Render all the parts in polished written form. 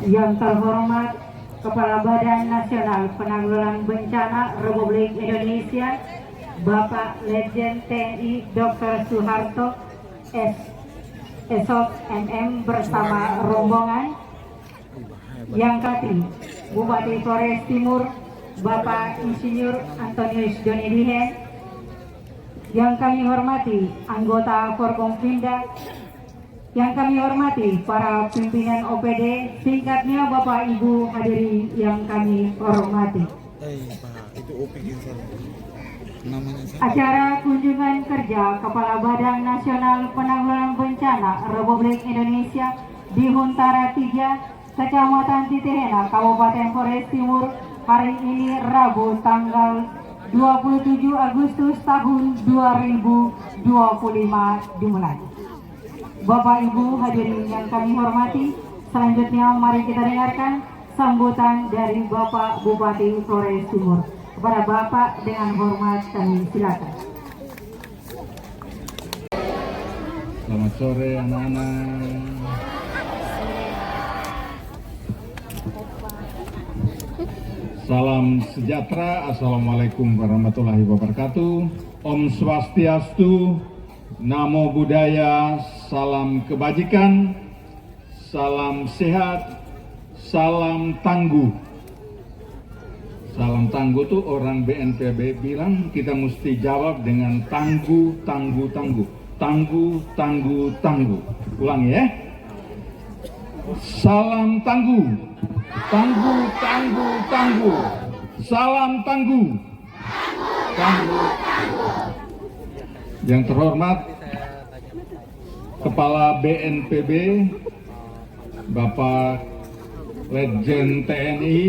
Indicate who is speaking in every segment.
Speaker 1: Yang terhormat Kepala Badan Nasional Penanggulangan Bencana Republik Indonesia, Bapak Letjen TNI Dr. Soeharto SOS MM bersama rombongan. Yang ketiga, Bupati Flores Timur, Bapak Insinyur Antonius Joni Dihen. Yang kami hormati anggota Forkompinda, yang kami hormati para pimpinan OPD, singkatnya Bapak Ibu hadirin yang kami hormati. Acara kunjungan kerja Kepala Badan Nasional Penanggulangan Bencana Republik Indonesia di Huntara 3, Kecamatan Titihena, Kabupaten Flores Timur, hari ini Rabu tanggal 27 Agustus tahun 2025 dimulai. Bapak Ibu hadirin yang kami hormati, selanjutnya mari kita dengarkan sambutan dari Bapak Bupati Flores Timur. Kepada Bapak dengan hormat kami silakan.
Speaker 2: Selamat sore anak-anak. Salam sejahtera, Assalamualaikum warahmatullahi wabarakatuh. Om Swastiastu, Namo Buddhaya, salam kebajikan, salam sehat, salam tangguh. Salam tangguh tuh orang BNPB bilang kita mesti jawab dengan tangguh, tangguh, tangguh. Tangguh, tangguh, tangguh. Ulangi ya. Salam tangguh. Tangguh, tangguh, tangguh. Salam tangguh. Tangguh, tangguh. Yang terhormat Kepala BNPB Bapak Letjen TNI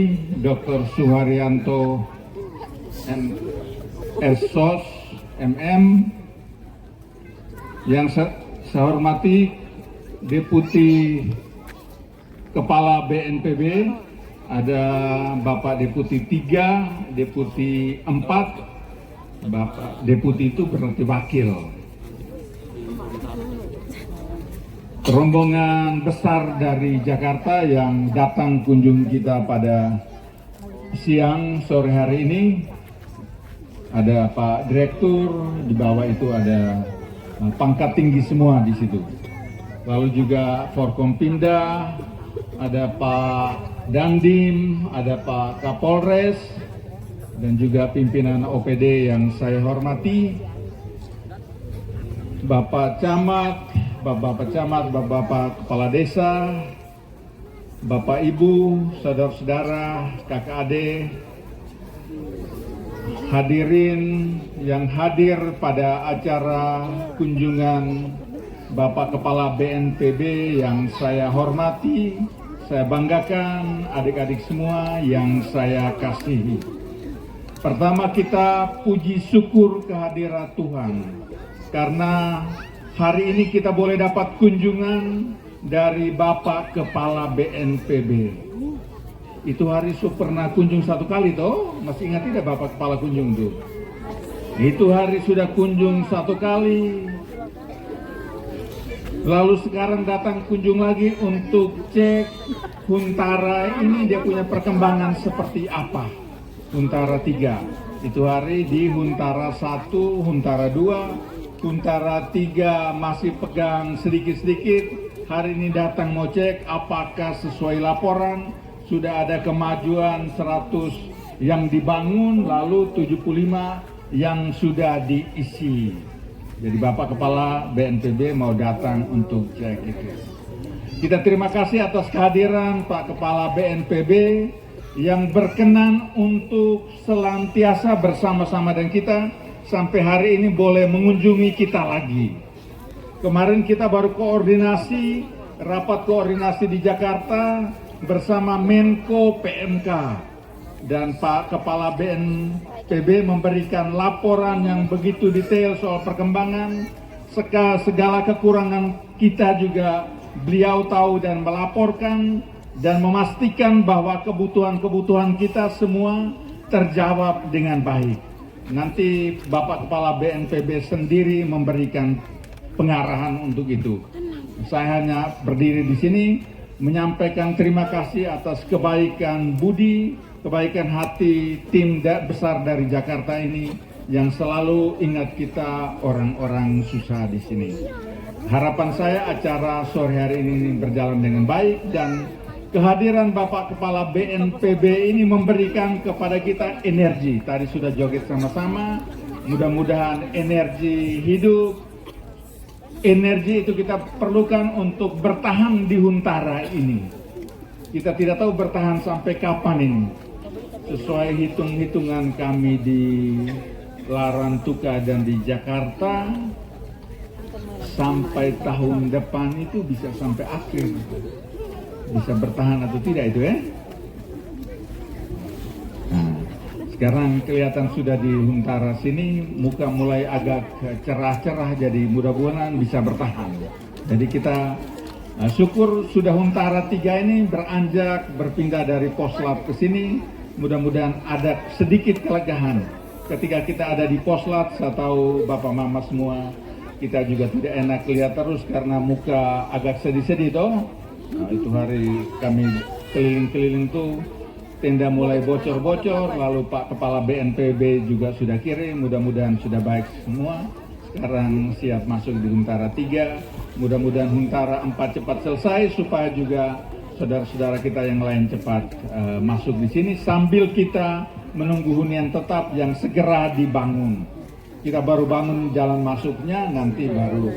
Speaker 2: Dr. Suharyanto SOS MM, yang saya hormati Deputi Kepala BNPB, ada Bapak Deputi 3, Deputi 4, Bapak Deputi itu berarti wakil. Rombongan besar dari Jakarta yang datang kunjung kita pada siang sore hari ini, ada Pak Direktur, di bawah itu ada pangkat tinggi semua di situ. Lalu juga Forkompinda, ada Pak Dandim, ada Pak Kapolres, dan juga pimpinan OPD yang saya hormati, Bapak Camat, Bapak Camat, Bapak Kepala Desa, Bapak Ibu, saudara-saudara, kakak adik, hadirin yang hadir pada acara kunjungan Bapak Kepala BNPB yang saya hormati, saya banggakan, adik-adik semua yang saya kasihi. Pertama kita puji syukur kehadiran Tuhan, karena hari ini kita boleh dapat kunjungan dari Bapak Kepala BNPB. Itu hari pernah kunjung satu kali toh, masih ingat tidak Bapak Kepala kunjung tuh? Itu hari sudah kunjung satu kali. Lalu sekarang datang kunjung lagi untuk cek Huntara ini dia punya perkembangan seperti apa. Huntara 3, itu hari di Huntara 1, Huntara 2, Huntara 3 masih pegang sedikit-sedikit. Hari ini datang mau cek apakah sesuai laporan, sudah ada kemajuan 100 yang dibangun, lalu 75 yang sudah diisi. Jadi Bapak Kepala BNPB mau datang untuk cek itu. Kita terima kasih atas kehadiran Pak Kepala BNPB yang berkenan untuk senantiasa bersama-sama dengan kita sampai hari ini boleh mengunjungi kita lagi. Kemarin kita baru rapat koordinasi di Jakarta bersama Menko PMK, dan Pak Kepala BNPB memberikan laporan yang begitu detail soal perkembangan, segala kekurangan kita juga beliau tahu dan melaporkan dan memastikan bahwa kebutuhan-kebutuhan kita semua terjawab dengan baik. Nanti Bapak Kepala BNPB sendiri memberikan pengarahan untuk itu. Saya hanya berdiri di sini menyampaikan terima kasih atas kebaikan budi, kebaikan hati tim besar dari Jakarta ini yang selalu ingat kita orang-orang susah di sini. Harapan saya acara sore hari ini berjalan dengan baik dan kehadiran Bapak Kepala BNPB ini memberikan kepada kita energi. Tadi sudah joget sama-sama, mudah-mudahan energi hidup, energi itu kita perlukan untuk bertahan di Huntara ini. Kita tidak tahu bertahan sampai kapan ini. Sesuai hitung-hitungan kami di Larantuka dan di Jakarta, sampai tahun depan itu bisa sampai akhir. Bisa bertahan atau tidak itu ya? Nah, sekarang kelihatan sudah di Huntara sini, muka mulai agak cerah-cerah, jadi mudah-mudahan bisa bertahan. Jadi kita syukur sudah Huntara 3 ini beranjak, berpindah dari Poslat ke sini, mudah-mudahan ada sedikit kelegahan. Ketika kita ada di Poslat, saya tahu Bapak Mama semua, kita juga tidak enak lihat terus karena muka agak sedih-sedih toh. Nah, itu hari kami keliling-keliling tuh tenda mulai bocor-bocor, lalu Pak Kepala BNPB juga sudah kirim, mudah-mudahan sudah baik semua. Sekarang siap masuk di Huntara 3, mudah-mudahan Huntara 4 cepat selesai supaya juga saudara-saudara kita yang lain cepat masuk di sini sambil kita menunggu hunian tetap yang segera dibangun. Kita baru bangun jalan masuknya, nanti baru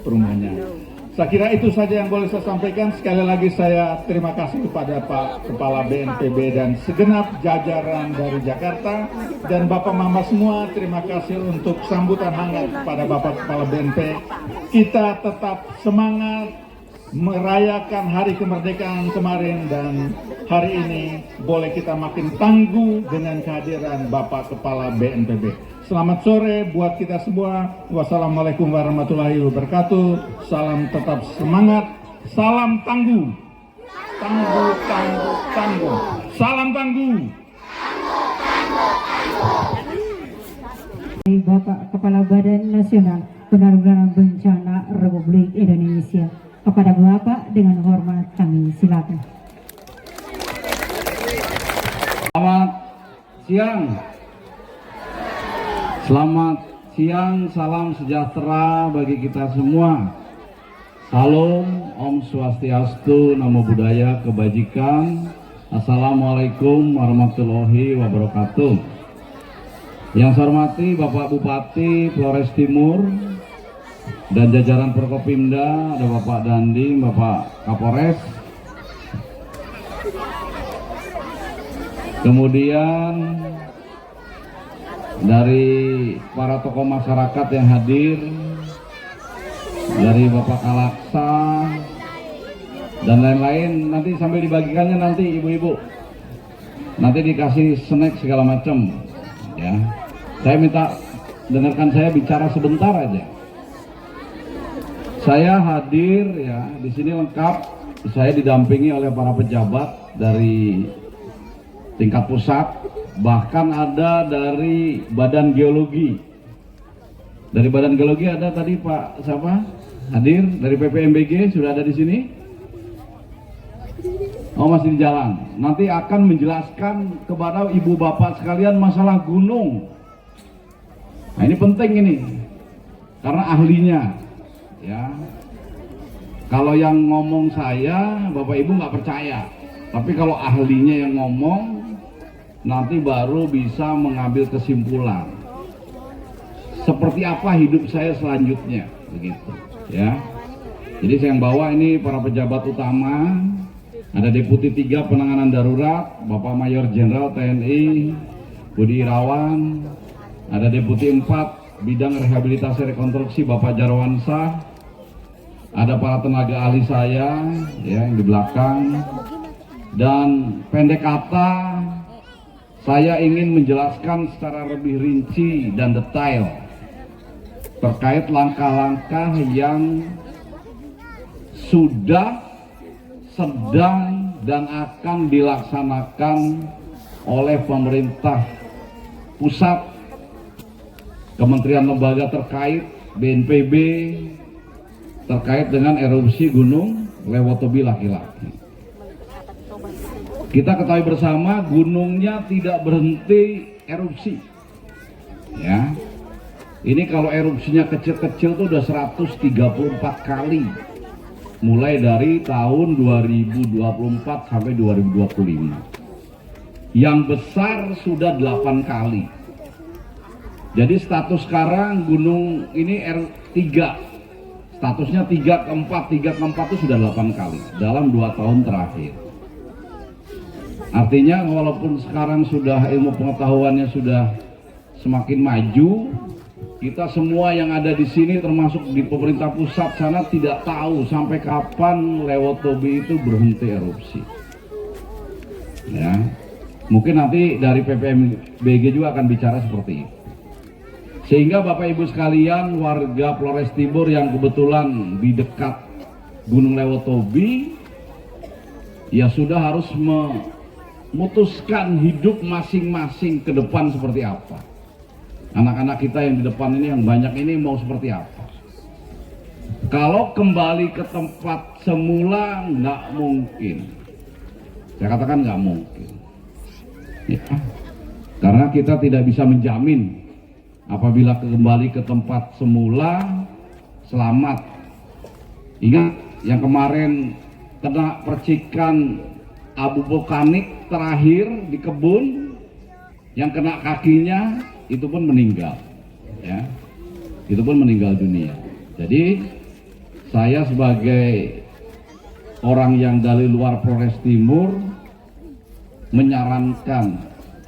Speaker 2: perumahannya. Saya kira itu saja yang boleh saya sampaikan. Sekali lagi saya terima kasih kepada Pak Kepala BNPB dan segenap jajaran dari Jakarta. Dan Bapak Mama semua, terima kasih untuk sambutan hangat kepada Bapak Kepala BNP. Kita tetap semangat merayakan hari kemerdekaan kemarin dan hari ini boleh kita makin tangguh dengan kehadiran Bapak Kepala BNPB. Selamat sore buat kita semua. Wassalamualaikum warahmatullahi wabarakatuh. Salam tetap semangat. Salam tangguh. Tangguh, tangguh, tangguh. Salam tangguh.
Speaker 1: Bapak Kepala Badan Nasional Penanggulangan Bencana Republik Indonesia. Kepada Bapak dengan hormat kami silakan.
Speaker 3: Selamat siang. Selamat siang, salam sejahtera bagi kita semua. Salam, Om Swastiastu, Namo Buddhaya, Kebajikan. Assalamualaikum warahmatullahi wabarakatuh. Yang saya hormati Bapak Bupati Flores Timur dan jajaran Forkopimda, ada Bapak Dandim, Bapak Kapolres. Kemudian dari para tokoh masyarakat yang hadir, dari Bapak Kalaksa dan lain-lain, nanti sambil dibagikannya nanti ibu-ibu, nanti dikasih snack segala macam ya. Saya minta dengarkan saya bicara sebentar aja. Saya hadir ya di sini lengkap, saya didampingi oleh para pejabat dari tingkat pusat, bahkan ada dari Badan Geologi. Dari Badan Geologi ada tadi Pak siapa? Hadir dari PPMBG sudah ada di sini. Oh, masih di jalan. Nanti akan menjelaskan kepada ibu bapak sekalian masalah gunung. Nah, ini penting ini. Karena ahlinya ya. Kalau yang ngomong saya, Bapak Ibu nggak percaya. Tapi kalau ahlinya yang ngomong, nanti baru bisa mengambil kesimpulan seperti apa hidup saya selanjutnya, begitu ya. Jadi saya yang bawa ini para pejabat utama, ada Deputi 3 Penanganan Darurat Bapak Mayor Jenderal TNI Budi Irawan, ada Deputi 4 Bidang Rehabilitasi Rekonstruksi Bapak Jarwansyah, ada para tenaga ahli saya ya yang di belakang, dan pendek kata saya ingin menjelaskan secara lebih rinci dan detail terkait langkah-langkah yang sudah, sedang, dan akan dilaksanakan oleh pemerintah pusat, kementerian lembaga terkait, BNPB, terkait dengan erupsi Gunung Lewotobi laki-laki. kita ketahui bersama gunungnya tidak berhenti erupsi. Ya. Ini kalau erupsinya kecil-kecil tuh udah 134 kali. Mulai dari tahun 2024 sampai 2025. Yang besar sudah 8 kali. Jadi status sekarang gunung ini R3. Statusnya 3 ke 4 itu sudah 8 kali dalam 2 tahun terakhir. Artinya walaupun sekarang sudah ilmu pengetahuannya sudah semakin maju, kita semua yang ada di sini termasuk di pemerintah pusat sana tidak tahu sampai kapan Lewotobi itu berhenti erupsi. Ya, mungkin nanti dari PPMBG juga akan bicara seperti itu. Sehingga Bapak Ibu sekalian, warga Flores Timur yang kebetulan di dekat Gunung Lewotobi, ya sudah harus memutuskan hidup masing-masing ke depan seperti apa. Anak-anak kita yang di depan ini, yang banyak ini mau seperti apa. Kalau kembali ke tempat semula nggak mungkin. Saya katakan nggak mungkin. Ya, karena kita tidak bisa menjamin apabila kembali ke tempat semula selamat. Ingat yang kemarin kena percikan abu vulkanik terakhir di kebun, yang kena kakinya itu pun meninggal, ya, itu pun meninggal dunia. Jadi saya sebagai orang yang dari luar Flores Timur menyarankan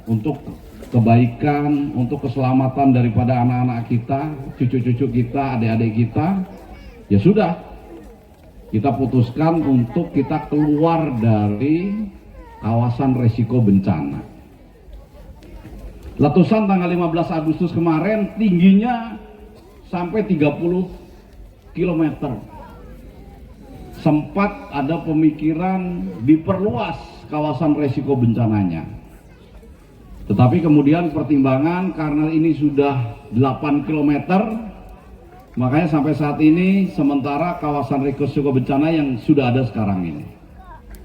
Speaker 3: untuk kebaikan, untuk keselamatan daripada anak-anak kita, cucu-cucu kita, adik-adik kita, ya sudah, kita putuskan untuk kita keluar dari kawasan resiko bencana. Letusan tanggal 15 Agustus kemarin tingginya sampai 30 km. Sempat ada pemikiran diperluas kawasan resiko bencananya. Tetapi kemudian pertimbangan karena ini sudah 8 km, makanya sampai saat ini sementara kawasan risiko bencana yang sudah ada sekarang ini.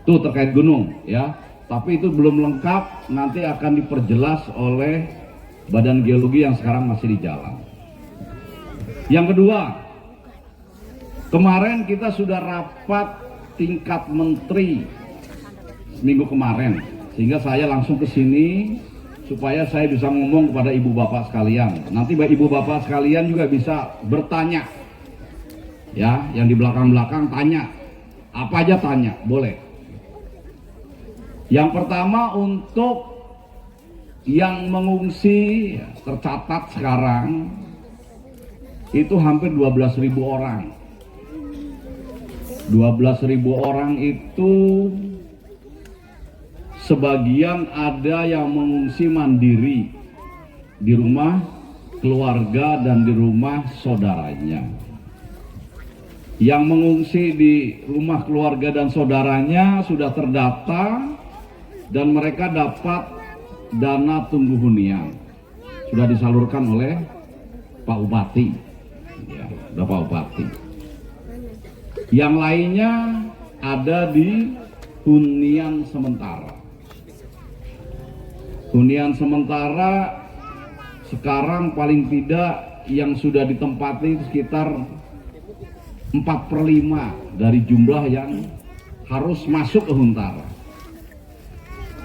Speaker 3: Itu terkait gunung, ya. Tapi itu belum lengkap, nanti akan diperjelas oleh Badan Geologi yang sekarang masih di jalan. Yang kedua, kemarin kita sudah rapat tingkat menteri minggu kemarin, sehingga saya langsung ke sini supaya saya bisa ngomong kepada ibu bapak sekalian. Nanti ibu bapak sekalian juga bisa bertanya, ya, yang di belakang-belakang tanya, apa aja tanya, boleh. Yang pertama untuk yang mengungsi tercatat sekarang itu hampir 12.000 orang. 12.000 orang itu sebagian ada yang mengungsi mandiri di rumah keluarga dan di rumah saudaranya. Yang mengungsi di rumah keluarga dan saudaranya sudah terdata dan mereka dapat dana tunggu hunian, sudah disalurkan oleh Pak Bupati, ya, Pak Bupati. Yang lainnya ada di hunian sementara. Hunian sementara sekarang paling tidak yang sudah ditempati sekitar 4/5 dari jumlah yang harus masuk ke Huntara.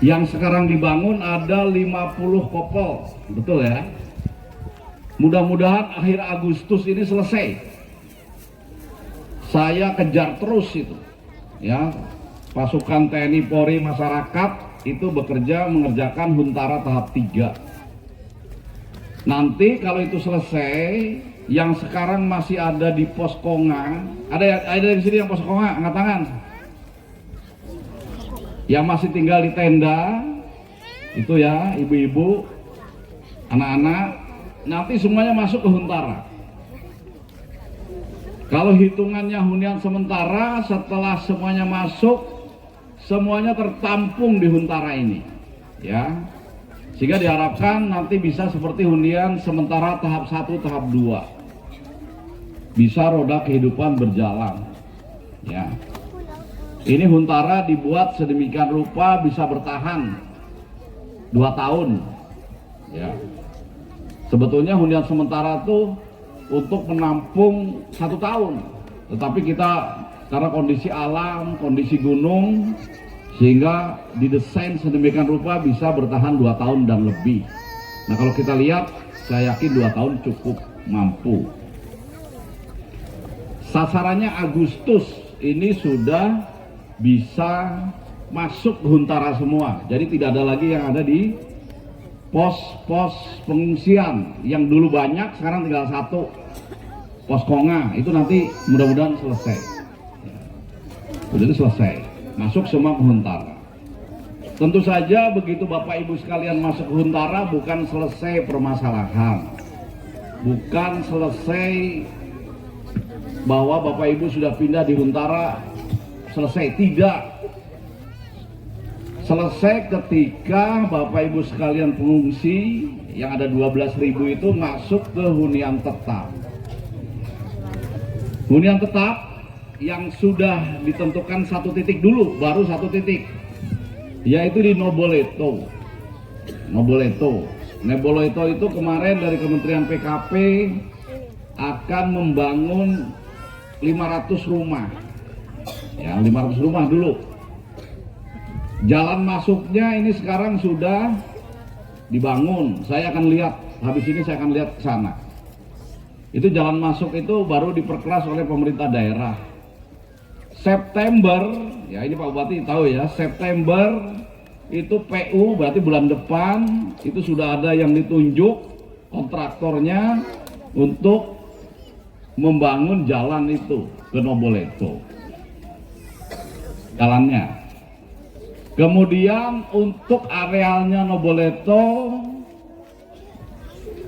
Speaker 3: Yang sekarang dibangun ada 50 kopel, betul ya? Mudah-mudahan akhir Agustus ini selesai. Saya kejar terus itu, ya. Pasukan TNI Polri masyarakat itu bekerja mengerjakan Huntara tahap 3. Nanti kalau itu selesai, yang sekarang masih ada di pos Konga, ada di sini yang pos Konga, angkat tangan. Yang masih tinggal di tenda itu ya, ibu-ibu, anak-anak, nanti semuanya masuk ke Huntara. Kalau hitungannya hunian sementara, setelah semuanya masuk, semuanya tertampung di Huntara ini, ya. Sehingga diharapkan nanti bisa seperti hunian sementara tahap 1, tahap 2. Bisa roda kehidupan berjalan, ya. Ini Huntara dibuat sedemikian rupa bisa bertahan 2 tahun. Ya. Sebetulnya hunian sementara itu untuk menampung 1 tahun, tetapi kita karena kondisi alam, kondisi gunung, sehingga didesain sedemikian rupa bisa bertahan 2 tahun dan lebih. Nah kalau kita lihat, saya yakin 2 tahun cukup mampu. Sasarannya Agustus ini sudah bisa masuk Huntara semua, jadi tidak ada lagi yang ada di pos-pos pengungsian yang dulu banyak, sekarang tinggal 1 pos Konga. Itu nanti mudah-mudahan selesai. Udah itu selesai, masuk semua ke Huntara. Tentu saja begitu Bapak Ibu sekalian masuk ke Huntara, bukan selesai permasalahan, bukan selesai bahwa Bapak Ibu sudah pindah di Huntara selesai, tidak. Selesai ketika Bapak Ibu sekalian pengungsi yang ada 12.000 itu masuk ke hunian tetap. Hunian tetap yang sudah ditentukan 1 titik dulu, baru 1 titik, yaitu di Noboleto. Noboleto itu kemarin dari Kementerian PKP akan membangun 500 rumah. Ya, 500 rumah dulu. Jalan masuknya ini sekarang sudah dibangun. Saya akan lihat, habis ini saya akan lihat ke sana. Itu jalan masuk itu baru diperkeras oleh pemerintah daerah. September, ya ini Pak Bupati tahu ya, September itu PU, berarti bulan depan itu sudah ada yang ditunjuk kontraktornya untuk membangun jalan itu ke Noboleto. Jalannya. Kemudian untuk arealnya Noboleto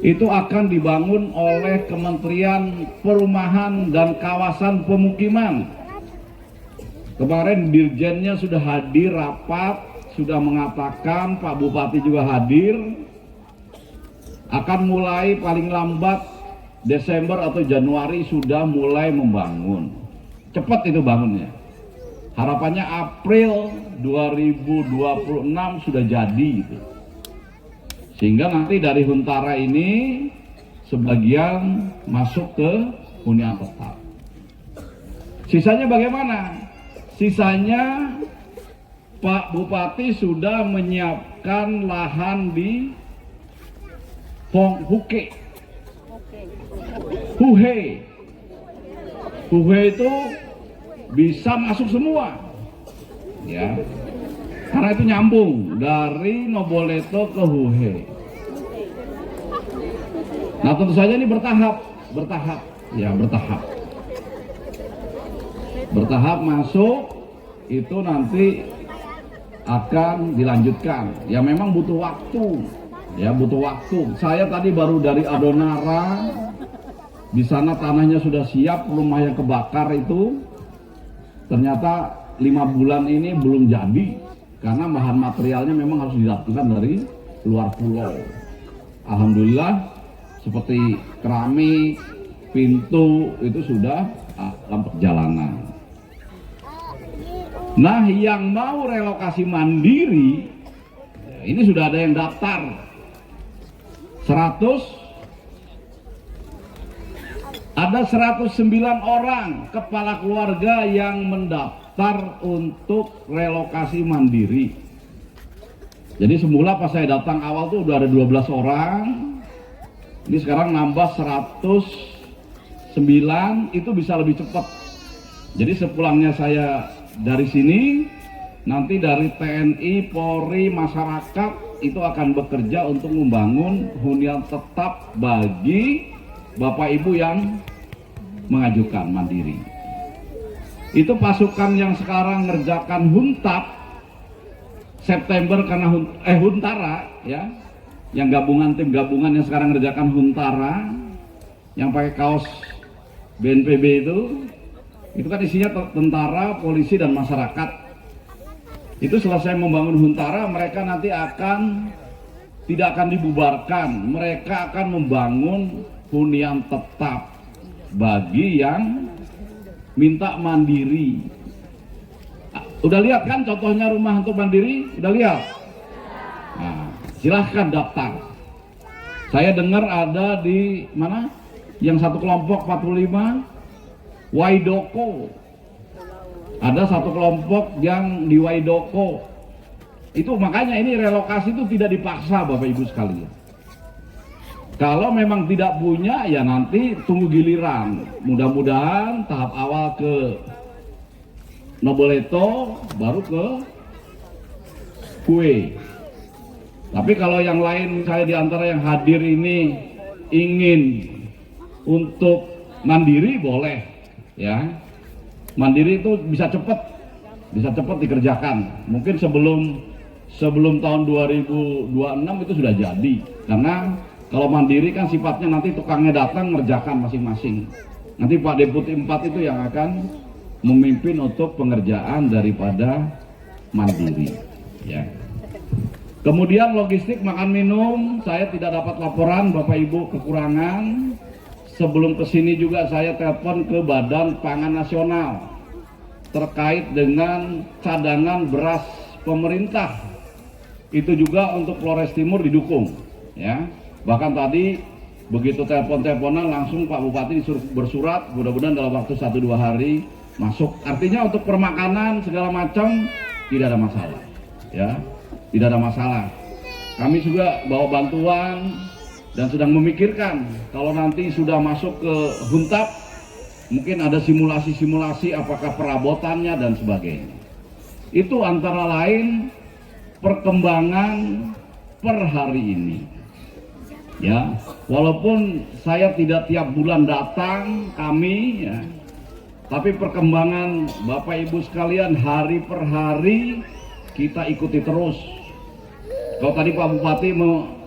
Speaker 3: itu akan dibangun oleh Kementerian Perumahan dan Kawasan Pemukiman. Kemarin dirjennya sudah hadir rapat, sudah mengatakan, Pak Bupati juga hadir, akan mulai paling lambat Desember atau Januari sudah mulai membangun. Cepat itu bangunnya. Harapannya April 2026 sudah jadi gitu. Sehingga nanti dari Huntara ini sebagian masuk ke hunian tetap. Sisanya bagaimana? Sisanya Pak Bupati sudah menyiapkan lahan di Huhe. Huhe itu bisa masuk semua, ya, karena itu nyambung dari Noboleto ke Huhe. Nah tentu saja ini bertahap, bertahap masuk itu nanti akan dilanjutkan. Ya memang butuh waktu, ya butuh waktu. Saya tadi baru dari Adonara, di sana tanahnya sudah siap, rumah yang kebakar itu. Ternyata 5 bulan ini belum jadi karena bahan materialnya memang harus didatangkan dari luar pulau. Alhamdulillah seperti keramik, pintu itu sudah dalam perjalanan. Nah yang mau relokasi mandiri ini sudah ada yang daftar 109 orang kepala keluarga yang mendaftar untuk relokasi mandiri. Jadi semula pas saya datang awal tuh udah ada 12 orang. Ini sekarang nambah 109, itu bisa lebih cepat. Jadi sepulangnya saya dari sini, nanti dari TNI, Polri, masyarakat itu akan bekerja untuk membangun hunian tetap bagi Bapak Ibu yang mengajukan mandiri. Itu pasukan yang sekarang ngerjakan Huntap September karena Huntara ya, yang gabungan, tim gabungan yang sekarang ngerjakan Huntara, yang pakai kaos BNPB itu kan isinya tentara, polisi dan masyarakat. Itu selesai membangun Huntara, mereka nanti tidak akan dibubarkan, mereka akan membangun hunian tetap bagi yang minta mandiri. Udah lihat kan contohnya rumah untuk mandiri? Udah lihat? Nah, silahkan daftar. Saya dengar ada di mana? Yang satu kelompok 45 Waidoko. Ada satu kelompok yang di Waidoko. Itu makanya ini relokasi itu tidak dipaksa Bapak Ibu sekalian. Kalau memang tidak punya ya nanti tunggu giliran. Mudah-mudahan tahap awal ke Noboleto, baru ke Kue. Tapi kalau yang lain, saya diantara yang hadir ini ingin untuk mandiri boleh, ya. Mandiri itu bisa cepat dikerjakan. Mungkin sebelum tahun 2026 itu sudah jadi. Karena kalau mandiri kan sifatnya nanti tukangnya datang ngerjakan masing-masing. Nanti Pak Deputi 4 itu yang akan memimpin untuk pengerjaan daripada mandiri, ya. Kemudian logistik makan minum, saya tidak dapat laporan Bapak Ibu kekurangan. Sebelum kesini juga saya telepon ke Badan Pangan Nasional terkait dengan cadangan beras pemerintah. Itu juga untuk Flores Timur didukung, ya. Bahkan tadi begitu telepon-teleponan langsung Pak Bupati disuruh bersurat, mudah-mudahan dalam waktu 1-2 hari masuk. Artinya untuk permakanan segala macam tidak ada masalah, ya, tidak ada masalah. Kami juga bawa bantuan dan sedang memikirkan kalau nanti sudah masuk ke Huntap mungkin ada simulasi-simulasi apakah perabotannya dan sebagainya. Itu antara lain perkembangan per hari ini, ya. Walaupun saya tidak tiap bulan datang kami, ya, tapi perkembangan Bapak Ibu sekalian hari per hari kita ikuti terus. Kalau tadi Pak Bupati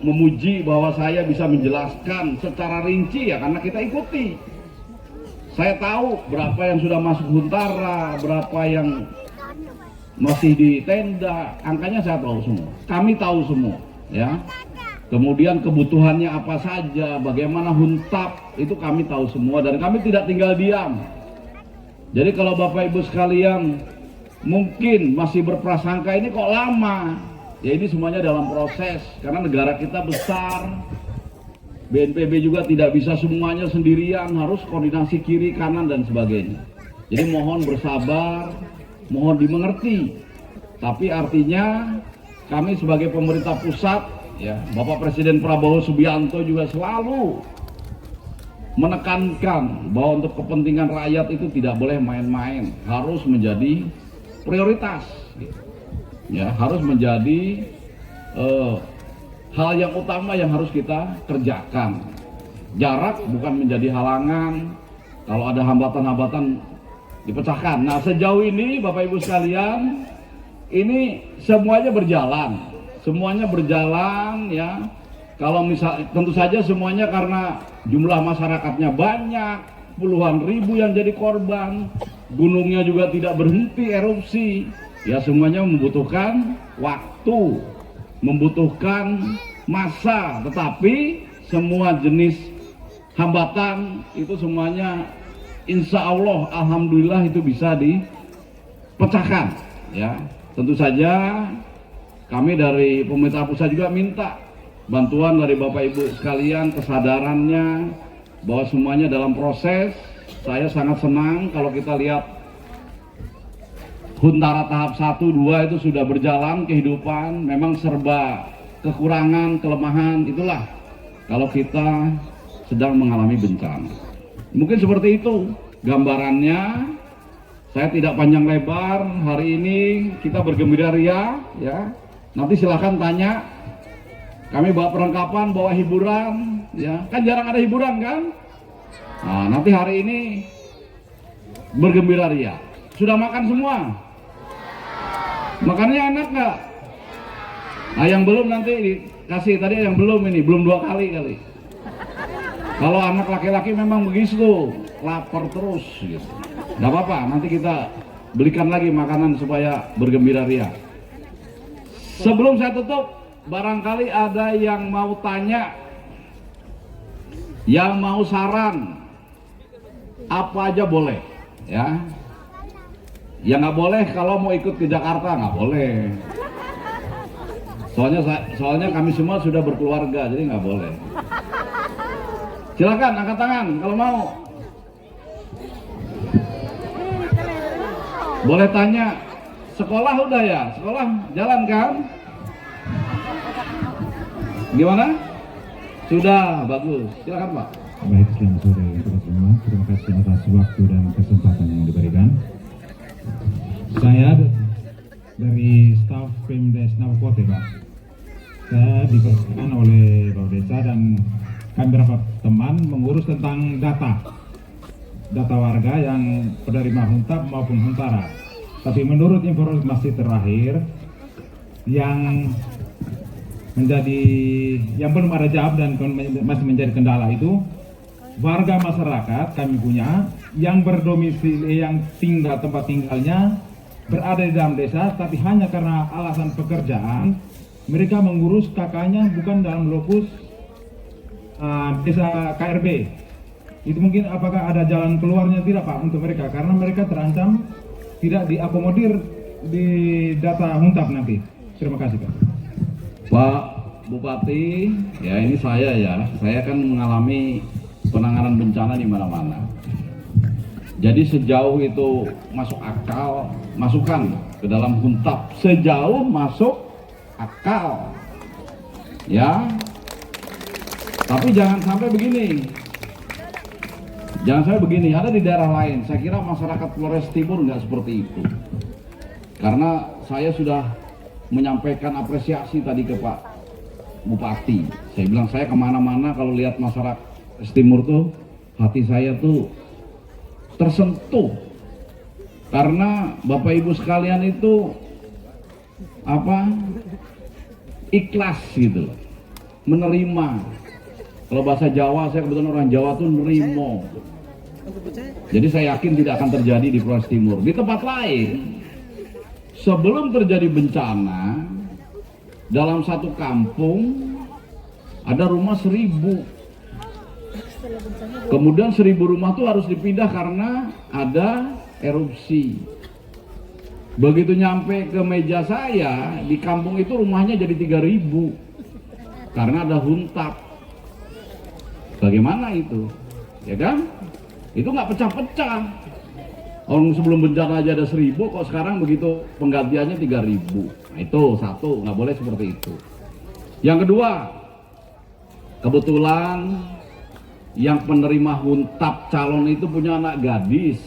Speaker 3: memuji bahwa saya bisa menjelaskan secara rinci, ya karena kita ikuti. Saya tahu berapa yang sudah masuk Huntara, berapa yang masih di tenda, angkanya saya tahu semua. Kami tahu semua, ya. Kemudian kebutuhannya apa saja, bagaimana Huntap, itu kami tahu semua dan kami tidak tinggal diam. Jadi kalau Bapak Ibu sekalian mungkin masih berprasangka ini kok lama, ya ini semuanya dalam proses karena negara kita besar. BNPB juga tidak bisa semuanya sendirian, harus koordinasi kiri kanan dan sebagainya. Jadi mohon bersabar, mohon dimengerti. Tapi artinya kami sebagai pemerintah pusat, ya, Bapak Presiden Prabowo Subianto juga selalu menekankan bahwa untuk kepentingan rakyat itu tidak boleh main-main, harus menjadi prioritas, ya, harus menjadi hal yang utama yang harus kita kerjakan. Jarak bukan menjadi halangan, kalau ada hambatan-hambatan dipecahkan. Nah, sejauh ini Bapak Ibu sekalian, ini semuanya berjalan, ya. Kalau misal, tentu saja semuanya karena jumlah masyarakatnya banyak, puluhan ribu yang jadi korban, gunungnya juga tidak berhenti erupsi, ya semuanya membutuhkan waktu, membutuhkan masa, tetapi semua jenis hambatan itu semuanya insya Allah, alhamdulillah itu bisa dipecahkan, ya. Tentu saja kami dari pemerintah pusat juga minta bantuan dari Bapak Ibu sekalian, kesadarannya bahwa semuanya dalam proses. Saya sangat senang kalau kita lihat Huntara tahap 1, 2 itu sudah berjalan kehidupan, memang serba kekurangan, kelemahan, itulah kalau kita sedang mengalami bencana. Mungkin seperti itu gambarannya. Saya tidak panjang lebar, hari ini kita bergembira ria, ya. Nanti silahkan tanya. Kami bawa perlengkapan, bawa hiburan, ya. Kan jarang ada hiburan kan? Nah, nanti hari ini bergembira ria. Sudah makan semua? Makannya enak nggak? Nah, yang belum nanti dikasih, tadi yang belum ini, belum 2 kali. Kalau anak laki-laki memang begitu, lapar terus gitu. Nggak apa-apa, nanti kita belikan lagi makanan supaya bergembira ria. Sebelum saya tutup, barangkali ada yang mau tanya, yang mau saran, apa aja boleh, ya. Ya nggak boleh kalau mau ikut ke Jakarta, nggak boleh. Soalnya kami semua sudah berkeluarga, jadi nggak boleh. Silakan angkat tangan kalau mau. Boleh tanya, sekolah udah ya? Sekolah jalan kan? Gimana? Sudah, bagus. Silakan Pak.
Speaker 4: Baik, selamat sore untuk semua. Terima kasih atas waktu dan kesempatan yang diberikan. Saya dari staf Pemdes Nawakote, Pak. Saya dipersilakan oleh Bapak Desa dan kami beberapa teman mengurus tentang data warga yang penerima huntap maupun huntara. Tapi menurut informasi terakhir yang belum ada jawab dan masih menjadi kendala itu warga masyarakat kami punya yang berdomisili, yang tempat tinggalnya berada di dalam desa, tapi hanya karena alasan pekerjaan mereka mengurus kakaknya bukan dalam lokus desa KRB. Itu mungkin apakah ada jalan keluarnya tidak Pak untuk mereka, karena mereka terancam tidak diakomodir di data huntap nanti. Terima kasih Pak.
Speaker 3: Pak Bupati, ya ini saya kan mengalami penanganan bencana di mana-mana. Jadi sejauh itu masuk akal, masukkan ke dalam huntap sejauh masuk akal, ya. Tapi jangan sampai begini. Ada di daerah lain. Saya kira masyarakat Flores Timur nggak seperti itu. Karena saya sudah menyampaikan apresiasi tadi ke Pak Bupati. Saya bilang saya kemana-mana kalau lihat masyarakat Timur tuh hati saya tuh tersentuh. Karena Bapak Ibu sekalian itu ikhlas gitu, menerima. Kalau bahasa Jawa, saya kebetulan orang Jawa tuh nerimo. Jadi saya yakin tidak akan terjadi di Flores Timur. Di tempat lain, sebelum terjadi bencana, dalam satu kampung ada rumah 1000. Kemudian 1000 rumah tuh harus dipindah karena ada erupsi. Begitu nyampe ke meja saya, di kampung itu rumahnya jadi 3000 karena ada huntap. Bagaimana itu? Ya kan? Itu nggak pecah-pecah. Orang sebelum bencana aja ada 1000, kok sekarang begitu penggantiannya 3000. Nah, itu satu, nggak boleh seperti itu. Yang kedua, kebetulan yang penerima huntap calon itu punya anak gadis.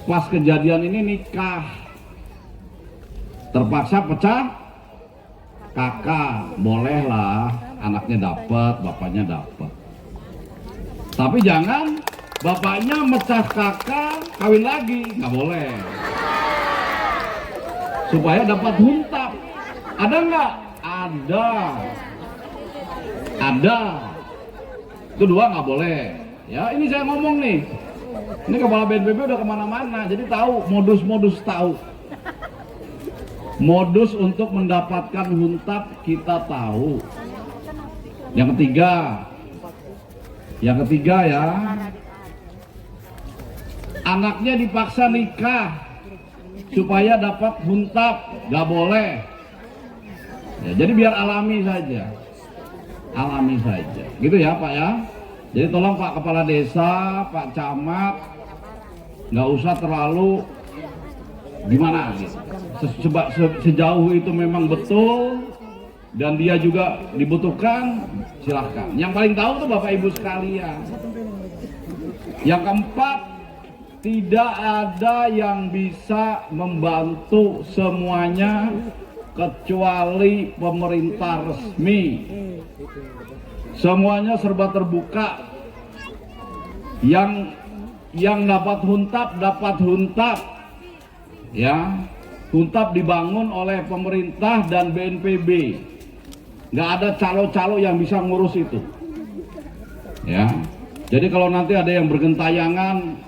Speaker 3: Pas kejadian ini nikah, terpaksa pecah kakak, bolehlah anaknya dapat, bapaknya dapat. Tapi jangan bapaknya mecah kakak, kawin lagi, nggak boleh. Supaya dapat huntap. Ada nggak? Ada. Itu dua nggak boleh. Ya ini saya ngomong nih. Ini kepala BNPB udah kemana-mana, jadi tahu modus-modus tahu. Modus untuk mendapatkan huntap kita tahu. Yang ketiga ya, anaknya dipaksa nikah supaya dapat huntap, nggak boleh. Ya, jadi biar alami saja, gitu ya Pak ya. Jadi tolong Pak Kepala Desa, Pak Camat, nggak usah terlalu gimana gitu. Sejauh itu memang betul dan dia juga dibutuhkan, silahkan. Yang paling tahu tuh Bapak Ibu sekalian. Yang keempat, tidak ada yang bisa membantu semuanya kecuali pemerintah resmi. Semuanya serba terbuka. Yang dapat huntap, ya. Huntap dibangun oleh pemerintah dan BNPB. Nggak ada calo-calo yang bisa ngurus itu. Ya. Jadi kalau nanti ada yang bergentayangan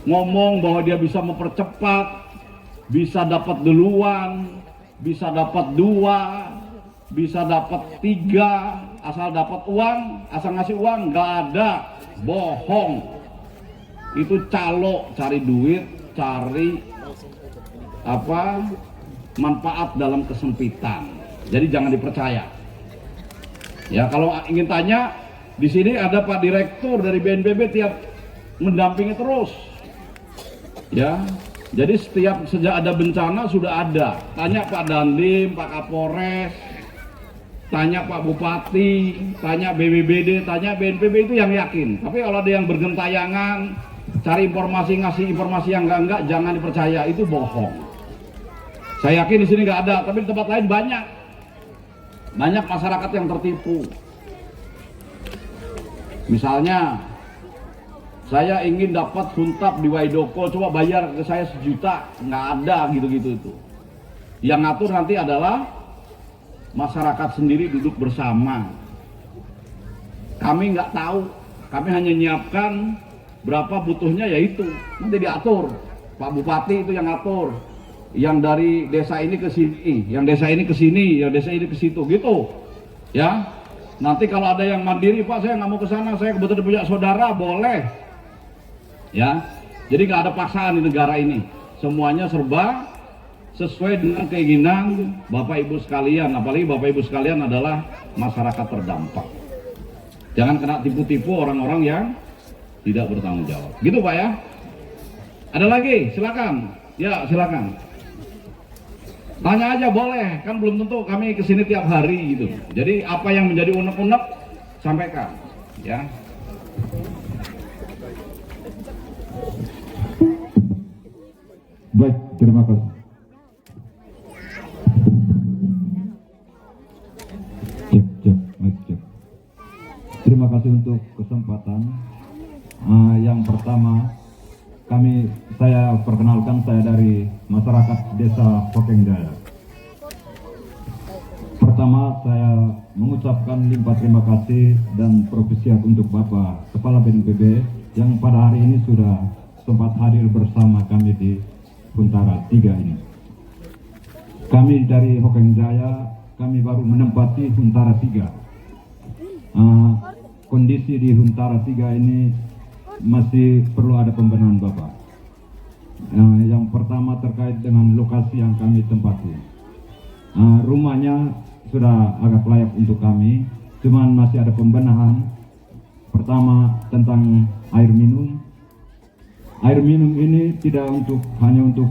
Speaker 3: ngomong bahwa dia bisa mempercepat, bisa dapat duluan, bisa dapat 2, bisa dapat 3, asal dapat uang, asal ngasih uang, nggak ada, bohong. itu calo, cari duit, cari manfaat dalam kesempitan. Jadi jangan dipercaya. Ya, kalau ingin tanya, di sini ada Pak Direktur dari BNPB tiap mendampingi terus. Ya, jadi sejak ada bencana sudah ada. Tanya Pak Dandim, Pak Kapolres, tanya Pak Bupati, tanya BBBD, tanya BNPB, itu yang yakin. Tapi kalau ada yang bergentayangan, cari informasi, ngasih informasi yang enggak, jangan dipercaya, itu bohong. Saya yakin di sini nggak ada, tapi di tempat lain banyak. Banyak masyarakat yang tertipu. Misalnya, saya ingin dapat huntap di Waidoko, coba bayar ke saya 1 juta, nggak ada gitu-gitu itu. Yang ngatur nanti adalah masyarakat sendiri duduk bersama. Kami nggak tahu, kami hanya nyiapkan berapa butuhnya, yaitu nanti diatur. Pak Bupati itu yang ngatur. Yang dari desa ini ke sini, yang desa ini ke sini, yang desa ini ke situ, gitu. Ya. Nanti kalau ada yang mandiri, Pak, saya nggak mau ke sana, saya kebetulan punya saudara, boleh. Ya. Jadi nggak ada paksaan di negara ini. Semuanya serba sesuai dengan keinginan Bapak Ibu sekalian, apalagi Bapak Ibu sekalian adalah masyarakat terdampak. Jangan kena tipu-tipu orang-orang yang tidak bertanggung jawab. Gitu, Pak, ya. Ada lagi? Silakan. Ya, silakan. Tanya aja boleh, kan belum tentu kami kesini tiap hari gitu. Jadi apa yang menjadi unek-unek sampaikan, ya.
Speaker 4: Baik, terima kasih. Mic check. Terima kasih untuk kesempatan. Yang pertama, saya perkenalkan, saya dari masyarakat Desa Hokeng Jaya. Pertama, saya mengucapkan limpah terima kasih dan profesiat untuk Bapak Kepala BNPB yang pada hari ini sudah sempat hadir bersama kami di Huntara 3 ini. Kami dari Hokeng Jaya, kami baru menempati Huntara 3. Kondisi di Huntara 3 ini masih perlu ada pembenahan, Bapak. Yang pertama terkait dengan lokasi yang kami tempati. Rumahnya sudah agak layak untuk kami, cuman masih ada pembenahan. Pertama tentang air minum. Air minum ini tidak hanya untuk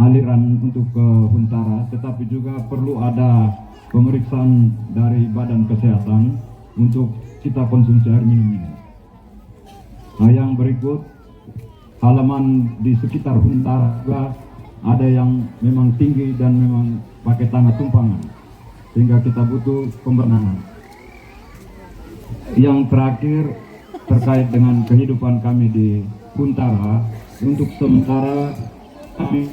Speaker 4: aliran untuk ke Huntara, tetapi juga perlu ada pemeriksaan dari Badan Kesehatan untuk kita konsumsi air minum ini. Yang berikut, halaman di sekitar Huntara juga ada yang memang tinggi dan memang pakai tanah tumpangan, sehingga kita butuh pembenahan. Yang terakhir terkait dengan kehidupan kami di Huntara, untuk sementara kami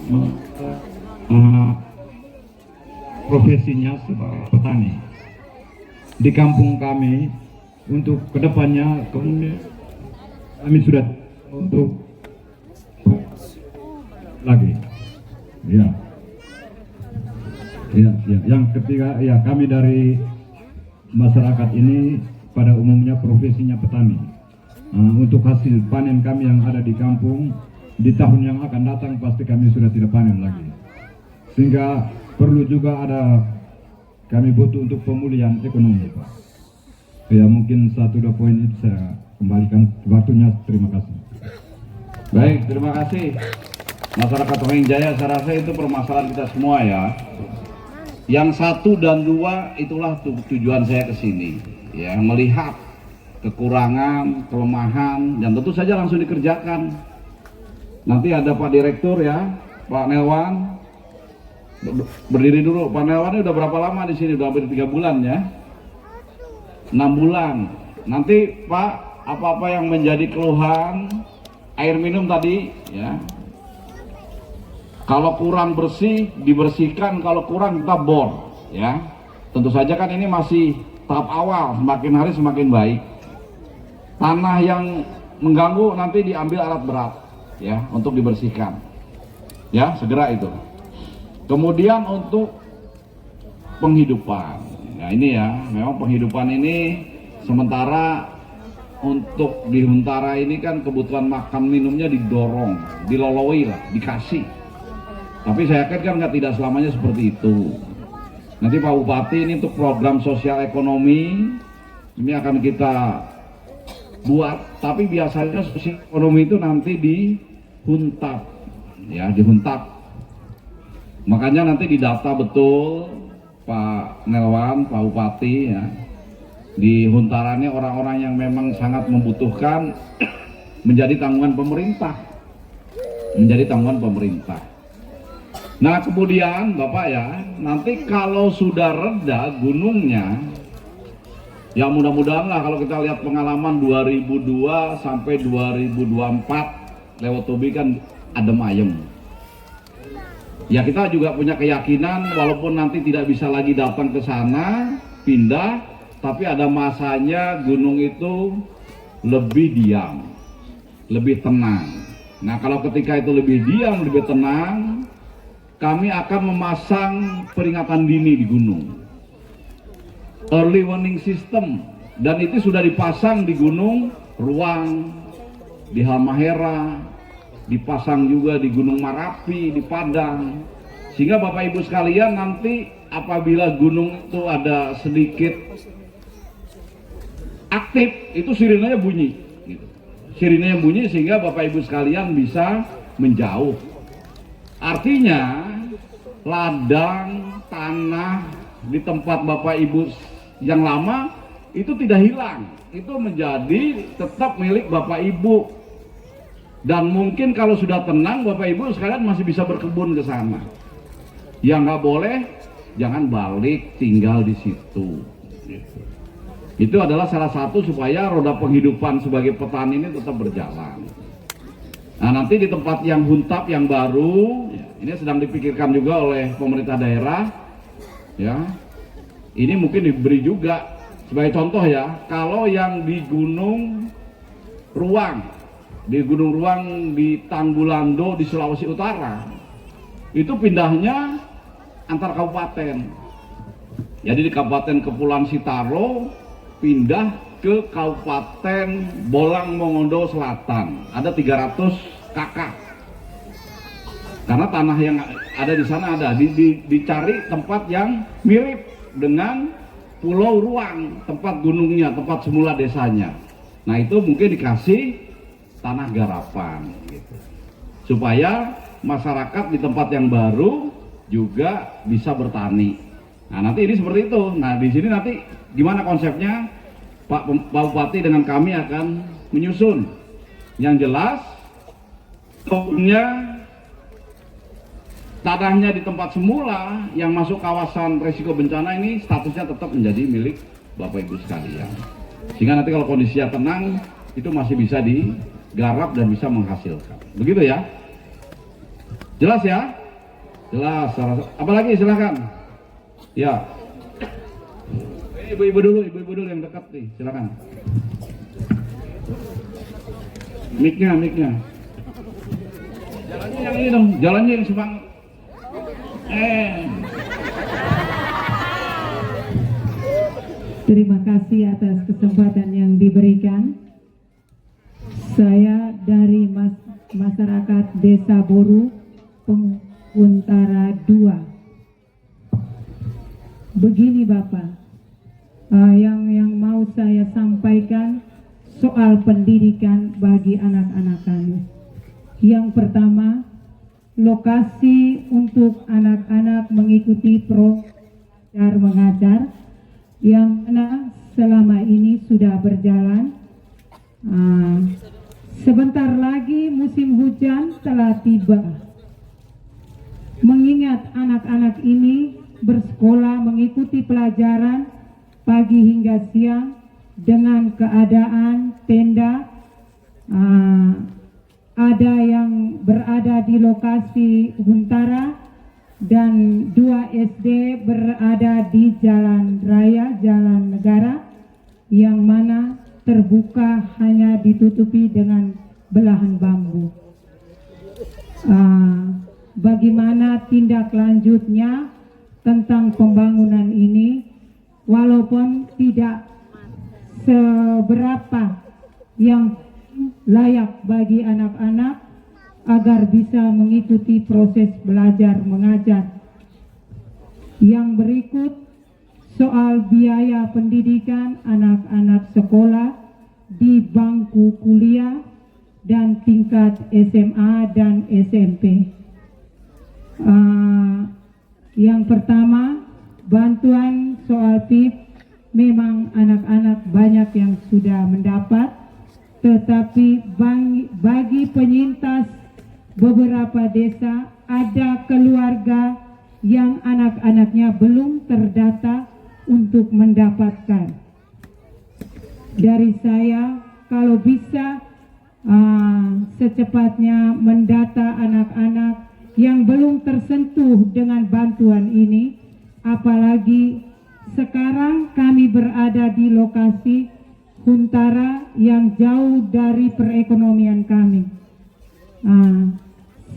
Speaker 4: profesinya sebagai petani di kampung kami. Untuk kedepannya kami sudah untuk lagi, ya. Yang ketiga, ya, kami dari masyarakat ini pada umumnya profesinya petani. Untuk hasil panen kami yang ada di kampung di tahun yang akan datang pasti kami sudah tidak panen lagi, sehingga perlu juga kami butuh untuk pemulihan ekonomi, Pak. Ya, mungkin 1-2 poin itu saya kembalikan waktunya. Terima kasih.
Speaker 3: Baik, terima kasih. Masyarakat Hokeng Jaya, saya rasa itu permasalahan kita semua, ya. Yang 1 dan 2 itulah tujuan saya ke sini, ya, melihat kekurangan, kelemahan, dan tentu saja langsung dikerjakan. Nanti ada Pak Direktur, ya, Pak Nelwan. Berdiri dulu, Pak Nelwan ini udah berapa lama di sini? Udah hampir 3 bulan, ya. 6 bulan. Nanti Pak, apa-apa yang menjadi keluhan air minum tadi, ya, kalau kurang bersih dibersihkan, kalau kurang kita bor, ya. Tentu saja kan ini masih tahap awal, semakin hari semakin baik. Tanah yang mengganggu nanti diambil alat berat, ya, untuk dibersihkan, ya, segera itu. Kemudian untuk penghidupan, ya, ini, ya, memang penghidupan ini sementara untuk di Huntara ini kan kebutuhan makan minumnya didorong, diloloi lah, dikasih. Tapi saya yakin kan tidak selamanya seperti itu. Nanti Pak Bupati ini untuk program sosial ekonomi ini akan kita buat, tapi biasanya sosial ekonomi itu nanti dihuntap, ya dihuntap. Makanya nanti didata betul Pak Nelwan, Pak Bupati ya. Di Huntaranya orang-orang yang memang sangat membutuhkan menjadi tanggungan pemerintah. Menjadi tanggungan pemerintah. Nah kemudian Bapak ya, nanti kalau sudah reda gunungnya, ya mudah-mudahan lah kalau kita lihat pengalaman 2002 sampai 2024 lewat Tobi kan adem ayem. Ya kita juga punya keyakinan walaupun nanti tidak bisa lagi datang ke sana, pindah, tapi ada masanya gunung itu lebih diam, lebih tenang. Nah kalau ketika itu lebih diam, lebih tenang, kami akan memasang peringatan dini di gunung, early warning system, dan itu sudah dipasang di Gunung Ruang, di Halmahera, dipasang juga di Gunung Marapi, di Padang, sehingga Bapak Ibu sekalian nanti apabila gunung itu ada sedikit aktif, itu sirinenya bunyi, gitu. Sirinenya bunyi sehingga Bapak Ibu sekalian bisa menjauh. Artinya ladang tanah di tempat Bapak Ibu yang lama itu tidak hilang, itu menjadi tetap milik Bapak Ibu. Dan mungkin kalau sudah tenang Bapak Ibu sekalian masih bisa berkebun ke sana. Yang nggak boleh jangan balik tinggal di situ. Itu adalah salah satu supaya roda penghidupan sebagai petani ini tetap berjalan. Nah nanti di tempat yang huntap yang baru, ya, ini sedang dipikirkan juga oleh pemerintah daerah, ya. Ini mungkin diberi juga sebagai contoh ya, kalau yang di Gunung Ruang di Tanggulando di Sulawesi Utara, itu pindahnya antar kabupaten. Jadi di Kabupaten Kepulauan Sitaro pindah ke Kabupaten Bolang Mongondo Selatan, ada 300 kakak. Karena tanah yang ada di sana ada, dicari tempat yang mirip dengan Pulau Ruang, tempat gunungnya, tempat semula desanya. Nah itu mungkin dikasih tanah garapan, gitu. Supaya masyarakat di tempat yang baru juga bisa bertani. Nah nanti ini seperti itu. Nah di sini nanti gimana konsepnya? Pak Bupati dengan kami akan menyusun. Yang jelas, tanahnya di tempat semula yang masuk kawasan resiko bencana ini statusnya tetap menjadi milik Bapak Ibu sekalian. Sehingga nanti kalau kondisinya tenang, itu masih bisa digarap dan bisa menghasilkan. Begitu ya? Jelas ya? Jelas. Apalagi silakan. Ya. Ibu-ibu dulu yang dekat nih, silakan. Mic-nya. Jalannya yang ini dong, jalannya yang semangat.
Speaker 1: Terima kasih atas kesempatan yang diberikan. Saya dari masyarakat Desa Boru, Huntara 2. Begini Bapak. Yang mau saya sampaikan soal pendidikan bagi anak-anak kami. Yang pertama, lokasi untuk anak-anak mengikuti program mengajar yang mana selama ini sudah berjalan. Sebentar lagi musim hujan telah tiba. Mengingat anak-anak ini bersekolah mengikuti pelajaran pagi hingga siang dengan keadaan tenda, ada yang berada di lokasi Huntara dan 2 SD berada di jalan raya, jalan negara yang mana terbuka hanya ditutupi dengan belahan bambu. Bagaimana tindak lanjutnya tentang pembangunan ini? Walaupun tidak seberapa
Speaker 5: yang layak bagi anak-anak agar bisa mengikuti proses belajar mengajar. Yang berikut soal biaya pendidikan anak-anak sekolah di bangku kuliah dan tingkat SMA dan SMP. Yang pertama, bantuan soal PIP memang anak-anak banyak yang sudah mendapat, tetapi bagi penyintas beberapa desa ada keluarga yang anak-anaknya belum terdata untuk mendapatkan. Dari saya, kalau bisa secepatnya mendata anak-anak yang belum tersentuh dengan bantuan ini, apalagi sekarang kami berada di lokasi Huntara yang jauh dari perekonomian kami.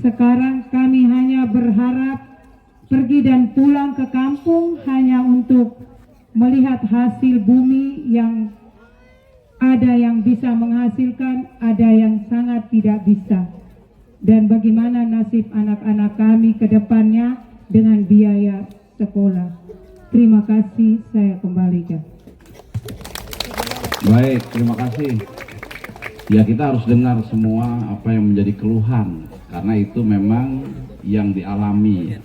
Speaker 5: Sekarang kami hanya berharap pergi dan pulang ke kampung hanya untuk melihat hasil bumi yang ada yang bisa menghasilkan, ada yang sangat tidak bisa. Dan bagaimana nasib anak-anak kami ke depannya dengan biaya sekolah. Terima kasih, saya kembalikan.
Speaker 3: Baik, terima kasih. Ya, kita harus dengar semua apa yang menjadi keluhan, karena itu memang yang dialami.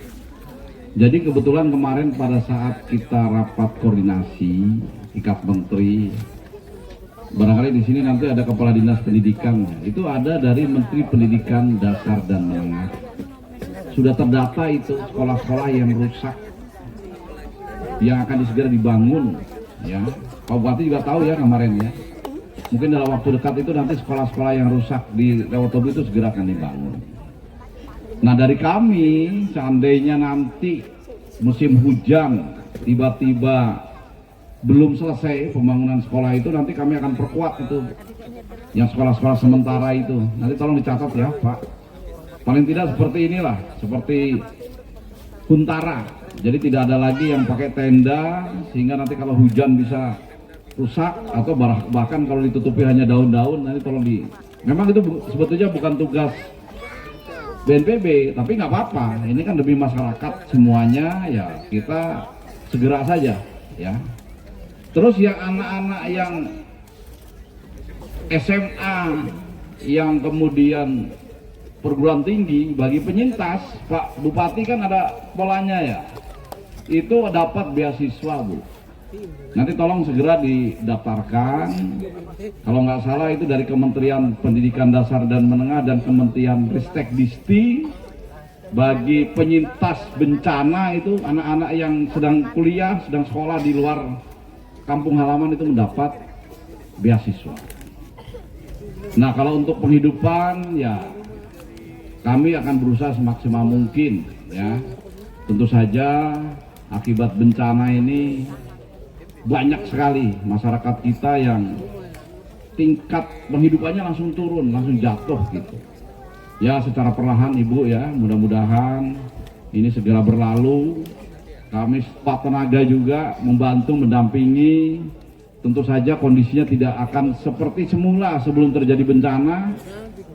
Speaker 3: Jadi kebetulan kemarin pada saat kita rapat koordinasi tingkat menteri, barangkali di sini nanti ada kepala dinas pendidikan, itu ada dari Menteri Pendidikan Dasar dan Menengah. Sudah terdata itu sekolah-sekolah yang rusak, yang akan segera dibangun. Ya, Pak Bupati juga tahu ya kemarin ya. Mungkin dalam waktu dekat itu nanti sekolah-sekolah yang rusak di Lewotobi itu segera akan dibangun. Nah, dari kami, seandainya nanti musim hujan tiba-tiba belum selesai pembangunan sekolah itu, nanti kami akan perkuat itu yang sekolah-sekolah sementara itu. Nanti tolong dicatat ya Pak, paling tidak seperti inilah, seperti Huntara. Jadi tidak ada lagi yang pakai tenda, sehingga nanti kalau hujan bisa rusak, atau bahkan kalau ditutupi hanya daun-daun. Nanti tolong memang itu sebetulnya bukan tugas BNPB, tapi nggak apa-apa, ini kan demi masyarakat semuanya, ya kita segera saja ya. Terus yang anak-anak yang SMA, yang kemudian perguruan tinggi, bagi penyintas, Pak Bupati kan ada polanya ya, itu dapat beasiswa Bu. Nanti tolong segera didaftarkan, kalau nggak salah itu dari Kementerian Pendidikan Dasar dan Menengah dan Kementerian Ristek Disti. Bagi penyintas bencana itu anak-anak yang sedang kuliah, sedang sekolah di luar kampung halaman itu mendapat beasiswa. Nah, kalau untuk penghidupan ya kami akan berusaha semaksimal mungkin ya. Tentu saja akibat bencana ini banyak sekali masyarakat kita yang tingkat penghidupannya langsung turun, langsung jatuh gitu. Ya, secara perlahan Ibu ya, mudah-mudahan ini segera berlalu. Kami Pak tenaga juga membantu, mendampingi. Tentu saja kondisinya tidak akan seperti semula sebelum terjadi bencana.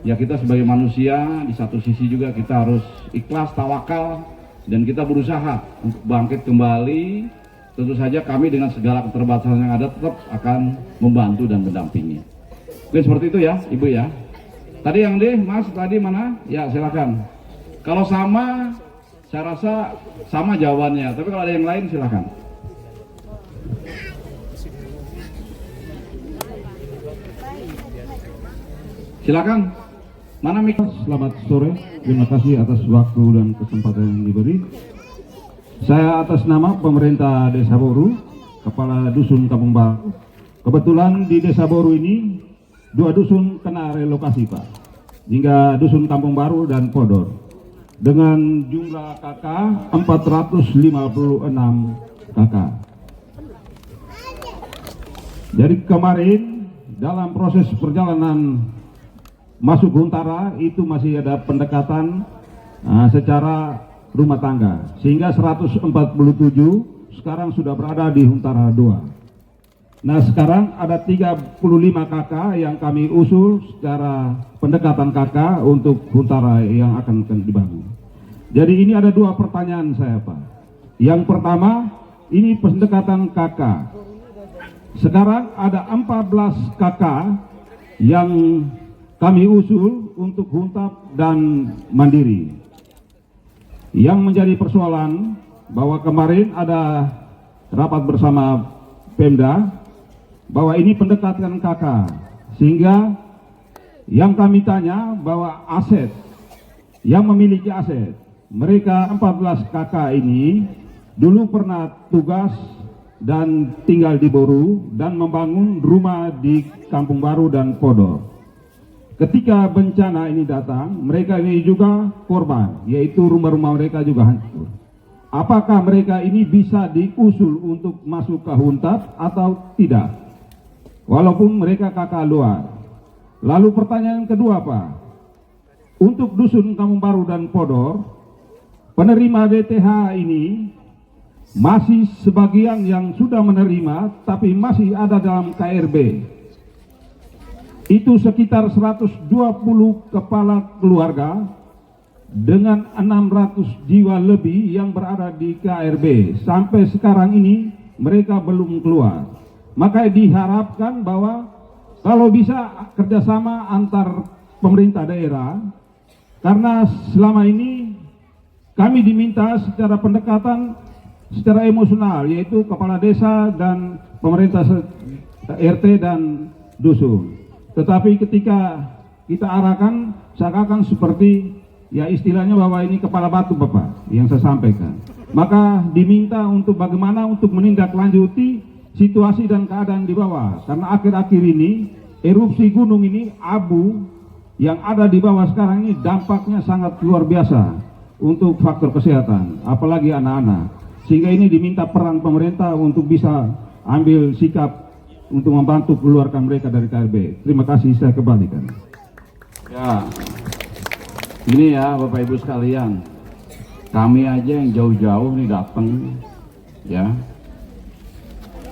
Speaker 3: Ya, kita sebagai manusia di satu sisi juga kita harus ikhlas, tawakal, dan kita berusaha untuk bangkit kembali. Tentu saja kami dengan segala keterbatasan yang ada tetap akan membantu dan mendampingi. Oke, seperti itu ya Ibu ya. Tadi yang Mas tadi mana? Ya silakan. Kalau sama, saya rasa sama jawabannya. Tapi kalau ada yang lain silakan. Silakan. Mana mik?
Speaker 4: Selamat sore, terima kasih atas waktu dan kesempatan yang diberi. Saya atas nama pemerintah Desa Boru, Kepala Dusun Kampung Baru. Kebetulan di Desa Boru ini 2 dusun kena relokasi Pak, hingga Dusun Kampung Baru dan Podor. Dengan jumlah KK 456 KK. Jadi kemarin dalam proses perjalanan masuk Huntara itu masih ada pendekatan secara rumah tangga, sehingga 147 sekarang sudah berada di Huntara 2. Nah sekarang ada 35 KK yang kami usul secara pendekatan KK untuk Huntara yang akan dibangun. Jadi ini ada dua pertanyaan saya Pak. Yang pertama, ini pendekatan KK. Sekarang ada 14 KK yang kami usul untuk Huntap dan Mandiri. Yang menjadi persoalan bahwa kemarin ada rapat bersama Pemda bahwa ini pendekatan KK, sehingga yang kami tanya bahwa aset yang memiliki aset mereka 14 KK ini dulu pernah tugas dan tinggal di Boru dan membangun rumah di Kampung Baru dan Podor. Ketika bencana ini datang, mereka ini juga korban, yaitu rumah-rumah mereka juga hancur. Apakah mereka ini bisa diusul untuk masuk ke Huntap atau tidak? Walaupun mereka kakak luar. Lalu pertanyaan kedua Pak, untuk dusun Kampung Baru dan Podor, penerima DTH ini masih sebagian yang sudah menerima tapi masih ada dalam KRB. Itu sekitar 120 kepala keluarga dengan 600 jiwa lebih yang berada di KRB. Sampai sekarang ini mereka belum keluar. Maka diharapkan bahwa kalau bisa kerjasama antar pemerintah daerah, karena selama ini kami diminta secara pendekatan secara emosional, yaitu kepala desa dan pemerintah RT dan dusun. Tetapi ketika kita arahkan seakan-akan seperti ya istilahnya bahwa ini kepala batu Bapak yang saya sampaikan. Maka diminta untuk bagaimana untuk menindaklanjuti situasi dan keadaan di bawah, karena akhir-akhir ini erupsi gunung ini, abu yang ada di bawah sekarang ini dampaknya sangat luar biasa untuk faktor kesehatan, apalagi anak-anak. Sehingga ini diminta peran pemerintah untuk bisa ambil sikap untuk membantu keluarkan mereka dari KRB. Terima kasih, saya kembalikan.
Speaker 3: Ya, ini ya Bapak Ibu sekalian, kami aja yang jauh-jauh nih datang, ya.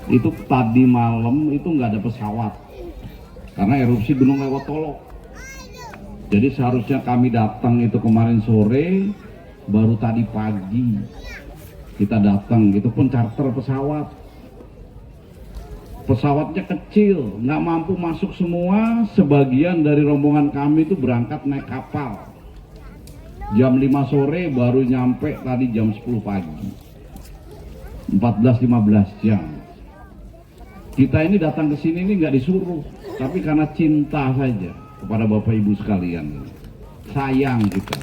Speaker 3: Itu tadi malam itu nggak ada pesawat karena erupsi gunung lewat Tolok. Jadi seharusnya kami datang itu kemarin sore, baru tadi pagi kita datang, itu pun charter pesawat. Pesawatnya kecil, nggak mampu masuk semua. Sebagian dari rombongan kami itu berangkat naik kapal. Jam 5 sore baru nyampe tadi jam 10 pagi. 14-15 jam. Kita ini datang ke sini ini nggak disuruh, tapi karena cinta saja kepada Bapak Ibu sekalian. Sayang kita.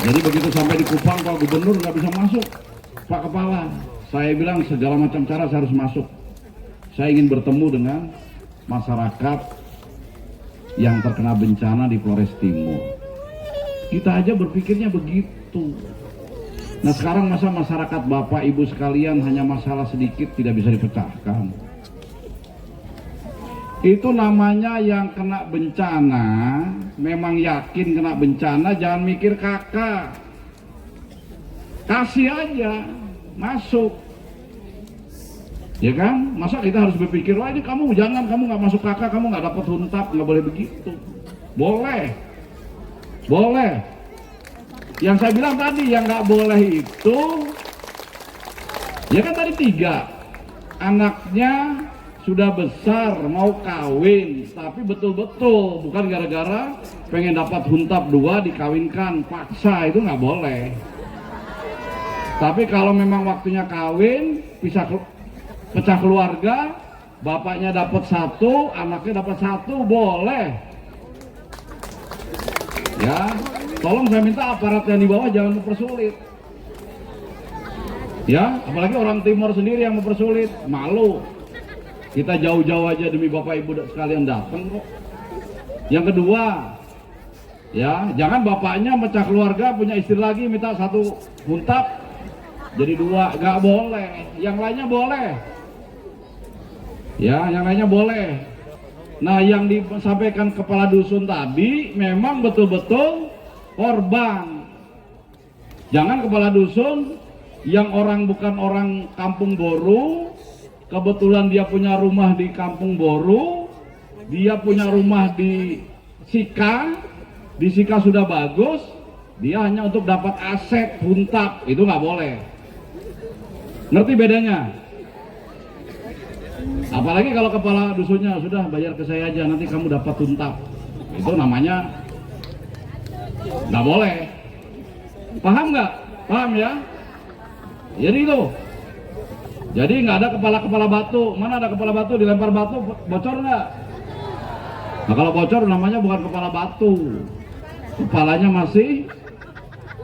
Speaker 3: Jadi begitu sampai di Kupang, Pak Gubernur nggak bisa masuk, Pak Kepala. Saya bilang segala macam cara saya harus masuk. Saya ingin bertemu dengan masyarakat yang terkena bencana di Flores Timur. Kita aja berpikirnya begitu. Nah sekarang masa masyarakat Bapak Ibu sekalian hanya masalah sedikit tidak bisa dipecahkan. Itu namanya yang kena bencana, memang yakin kena bencana, jangan mikir kakak. Kasih aja, masuk. Ya kan? Masa kita harus berpikir, wah ini kamu jangan, kamu nggak masuk kakak, kamu nggak dapat Huntap, nggak boleh begitu. Boleh. Boleh. Yang saya bilang tadi yang nggak boleh itu, ya kan tadi 3 anaknya sudah besar mau kawin, tapi betul-betul bukan gara-gara pengen dapat Huntap 2 dikawinkan paksa, itu nggak boleh. Tapi kalau memang waktunya kawin, pecah keluarga, bapaknya dapat 1, anaknya dapat 1, boleh. Ya, tolong saya minta aparat yang di bawah jangan mempersulit. Ya, apalagi orang Timur sendiri yang mempersulit, malu. Kita jauh-jauh aja demi Bapak Ibu sekalian datang kok. Yang kedua, ya jangan bapaknya pecah keluarga punya istri lagi minta 1 Huntap jadi 2, nggak boleh. Yang lainnya boleh. Ya, yang lainnya boleh. Nah yang disampaikan kepala dusun tadi memang betul-betul korban. Jangan kepala dusun yang orang bukan orang Kampung Boru kebetulan dia punya rumah di Kampung Boru, dia punya rumah di Sika sudah bagus, dia hanya untuk dapat aset huntap, itu nggak boleh. Ngerti bedanya? Apalagi kalau kepala dusunnya sudah bayar ke saya aja, nanti kamu dapat huntap, itu namanya nggak boleh. Paham nggak? Paham ya? Jadi itu. Jadi nggak ada kepala batu. Mana ada kepala batu dilempar batu bocor nggak? Nah kalau bocor namanya bukan kepala batu, kepalanya masih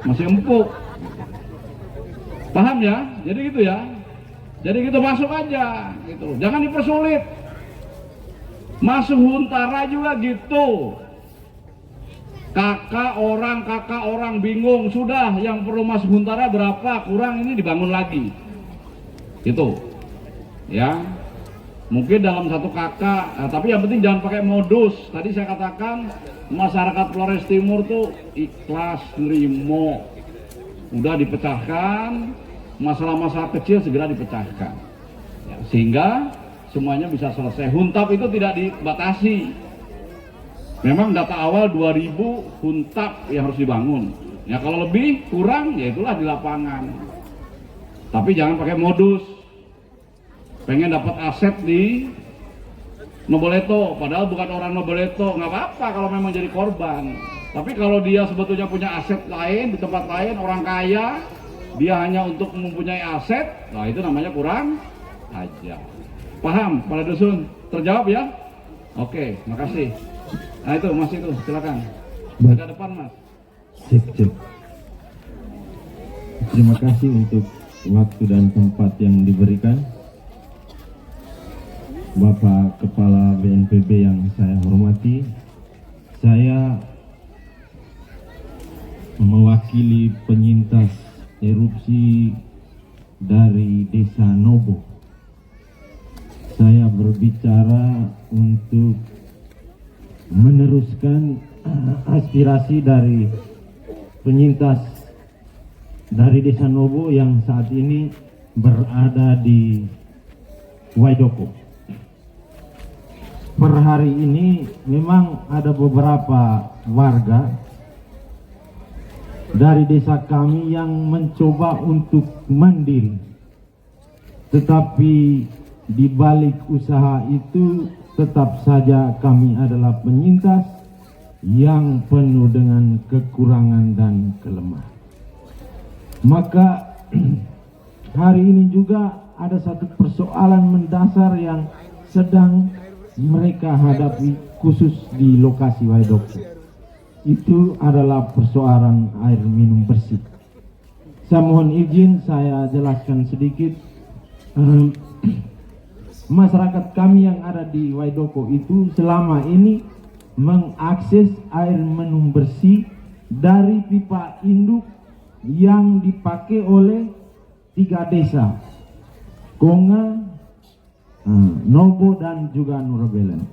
Speaker 3: empuk. Paham ya? Jadi gitu ya. Jadi gitu masuk aja, gitu. Jangan dipersulit. Masuk huntara juga gitu. Kakak orang bingung, sudah yang perlu masuk huntara berapa, kurang ini dibangun lagi. Itu. Ya. Mungkin dalam satu kakak, tapi yang penting jangan pakai modus. Tadi saya katakan masyarakat Flores Timur tuh ikhlas, nerimo. Udah dipecahkan, masalah-masalah kecil segera dipecahkan. Ya, sehingga semuanya bisa selesai. Huntap itu tidak dibatasi. Memang data awal 2000 huntap yang harus dibangun. Ya kalau lebih, kurang, ya itulah di lapangan. Tapi jangan pakai modus. Pengen dapat aset di Noboleto, padahal bukan orang Noboleto, nggak apa-apa kalau memang jadi korban. Tapi kalau dia sebetulnya punya aset lain di tempat lain, orang kaya, dia hanya untuk mempunyai aset, nah itu namanya kurang aja. Paham, Kepala Dusun? Terjawab ya? Oke, makasih. Nah itu, Mas itu, silakan. Ke depan, Mas.
Speaker 4: Cek. Terima kasih untuk waktu dan tempat yang diberikan. Bapak Kepala BNPB yang saya hormati, saya mewakili penyintas erupsi dari Desa Nobo. Saya berbicara untuk meneruskan aspirasi dari penyintas dari Desa Nobo yang saat ini berada di Waidoko. Per hari ini memang ada beberapa warga dari desa kami yang mencoba untuk mandiri, tetapi di balik usaha itu tetap saja kami adalah penyintas yang penuh dengan kekurangan dan kelemahan. Maka hari ini juga ada satu persoalan mendasar yang sedang mereka hadapi khusus di lokasi Waidoko. Itu adalah persoalan air minum bersih. Saya mohon izin saya jelaskan sedikit. Masyarakat kami yang ada di Waidoko itu selama ini mengakses air minum bersih dari pipa induk yang dipakai oleh 3 desa, Konga, Nobo dan juga Nurabelen.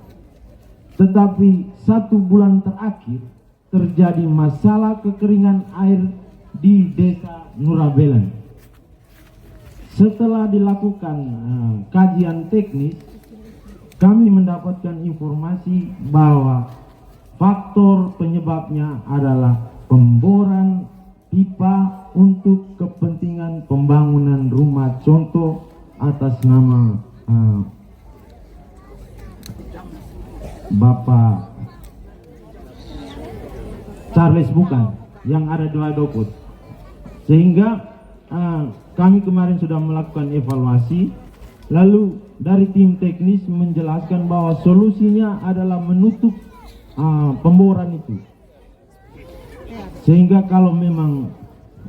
Speaker 4: Tetapi 1 bulan terakhir terjadi masalah kekeringan air di desa Nurabelen. Setelah dilakukan kajian teknis, kami mendapatkan informasi bahwa faktor penyebabnya adalah pemboran pipa untuk kepentingan pembangunan rumah contoh atas nama Bapak Charles bukan yang ada di Waidoko. Sehingga kami kemarin sudah melakukan evaluasi, lalu dari tim teknis menjelaskan bahwa solusinya adalah menutup pemboran itu. Sehingga kalau memang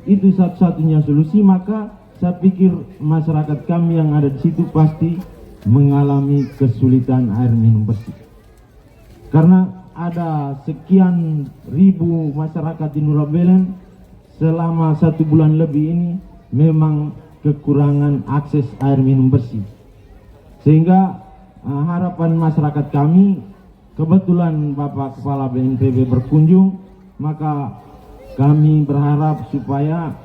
Speaker 4: itu satu-satunya solusi, maka saya pikir masyarakat kami yang ada di situ pasti mengalami kesulitan air minum bersih. Karena ada sekian ribu masyarakat di Nurabelen selama 1 bulan lebih ini memang kekurangan akses air minum bersih. Sehingga harapan masyarakat kami, kebetulan Bapak Kepala BNPB berkunjung, maka kami berharap supaya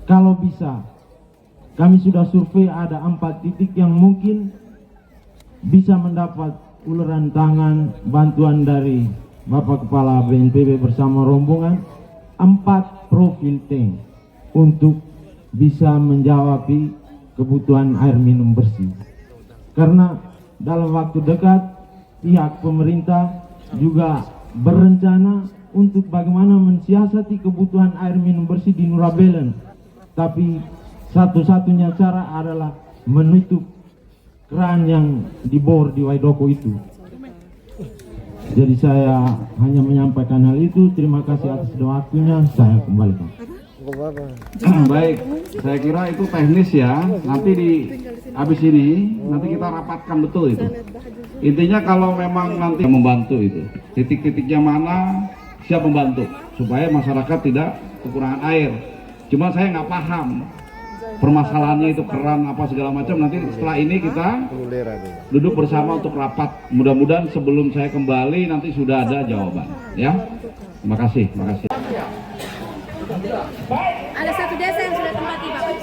Speaker 4: kalau bisa kami sudah survei ada 4 titik yang mungkin bisa mendapat uluran tangan bantuan dari Bapak Kepala BNPB bersama rombongan 4 profil tank untuk bisa menjawab kebutuhan air minum bersih. Karena dalam waktu dekat pihak pemerintah juga berencana untuk bagaimana mensiasati kebutuhan air minum bersih di Nurabelen. Tapi satu-satunya cara adalah menutup keran yang dibor di Waidoko itu. Jadi saya hanya menyampaikan hal itu. Terima kasih atas waktunya. Saya kembalikan.
Speaker 3: Baik, saya kira itu teknis ya. Nanti habis ini nanti kita rapatkan betul itu. Intinya kalau memang nanti membantu itu, titik-titiknya mana siap membantu supaya masyarakat tidak kekurangan air. Cuma saya nggak paham permasalahannya itu keran apa segala macam. Nanti setelah ini kita duduk bersama untuk rapat. Mudah-mudahan sebelum saya kembali nanti sudah ada jawaban. Ya, terima kasih, terima kasih.
Speaker 6: Ada 1 desa yang sudah tempati Bapak.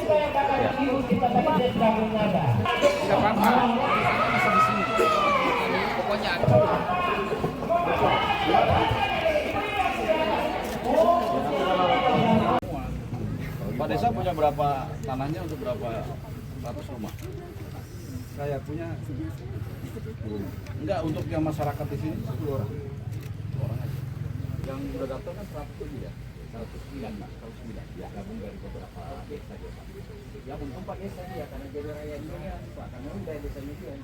Speaker 3: Pak Desa punya berapa tanahnya untuk berapa ratus rumah?
Speaker 7: Saya punya
Speaker 3: Enggak, untuk yang masyarakat di sini 10 orang. 10 orang aja. Yang udah daftar kan 100 ya? 109 Pak, 109. Ya, gabung dari beberapa desa. Ya untung Pak Desa ya, karena jadi raya ini ya, Pak, karena udah desanya dia.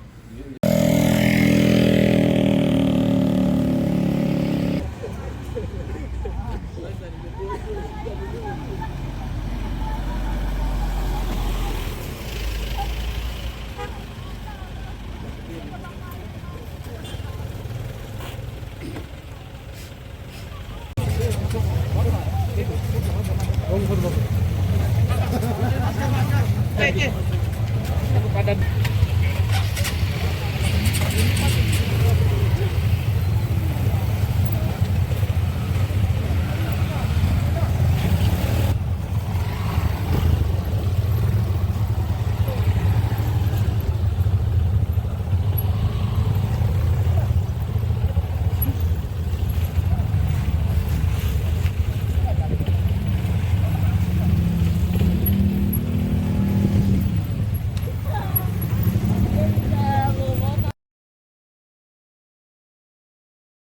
Speaker 7: Pada